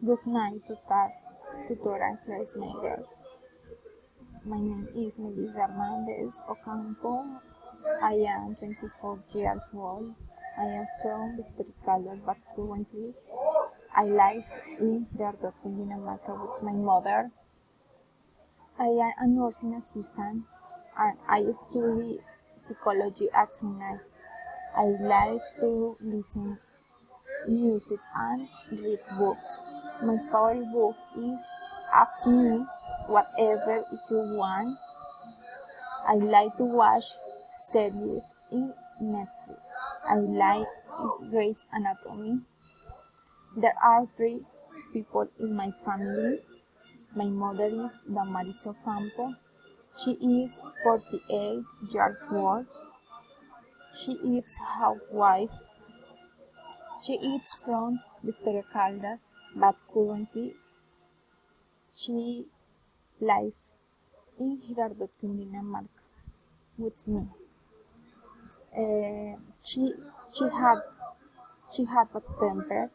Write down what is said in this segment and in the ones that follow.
Good night, tutor and classmate. My name is Melissa Hernandez Ocampo. I am 24 years old. I am from Victoria Caldas, but currently I live in Girardot, Dinamarca with my mother. I am a nursing assistant and I study psychology at night. I like to listen music and read books. My favorite book is Ask Me Whatever If You Want. I like to watch series in Netflix. I like is Grey's Anatomy. There are three people in my family. My mother is Damaris Ocampo. She is 48 years old. She is housewife. She is from Victoria Caldas, but currently she lives in Girardot, Dinamarca, with me. Uh, she she had she had a temper.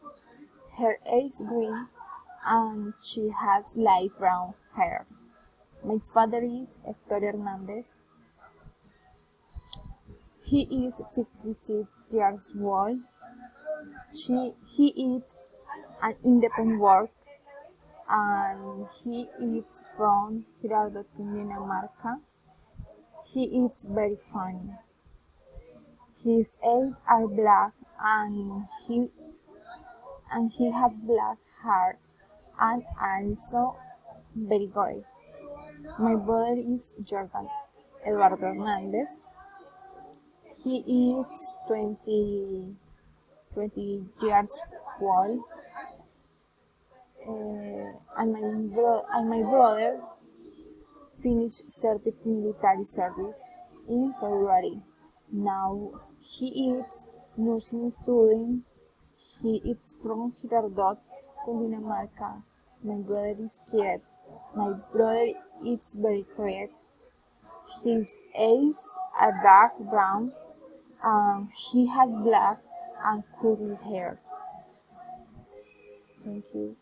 Her eye is green, and she has light brown hair. My father is Hector Hernandez. He is 56 years old. He is an independent work and he is from Girardot, Dinamarca. He is very funny. His eyes are black and he has black hair and also very gray. My brother is Jordan Eduardo Hernandez. He is 20 years old, and my brother finished military service in February. Now he is nursing student. He is from Girardot, Dinamarca. My brother is cute. My brother is very quiet. His eyes are dark brown. He has black and curly hair. Thank you.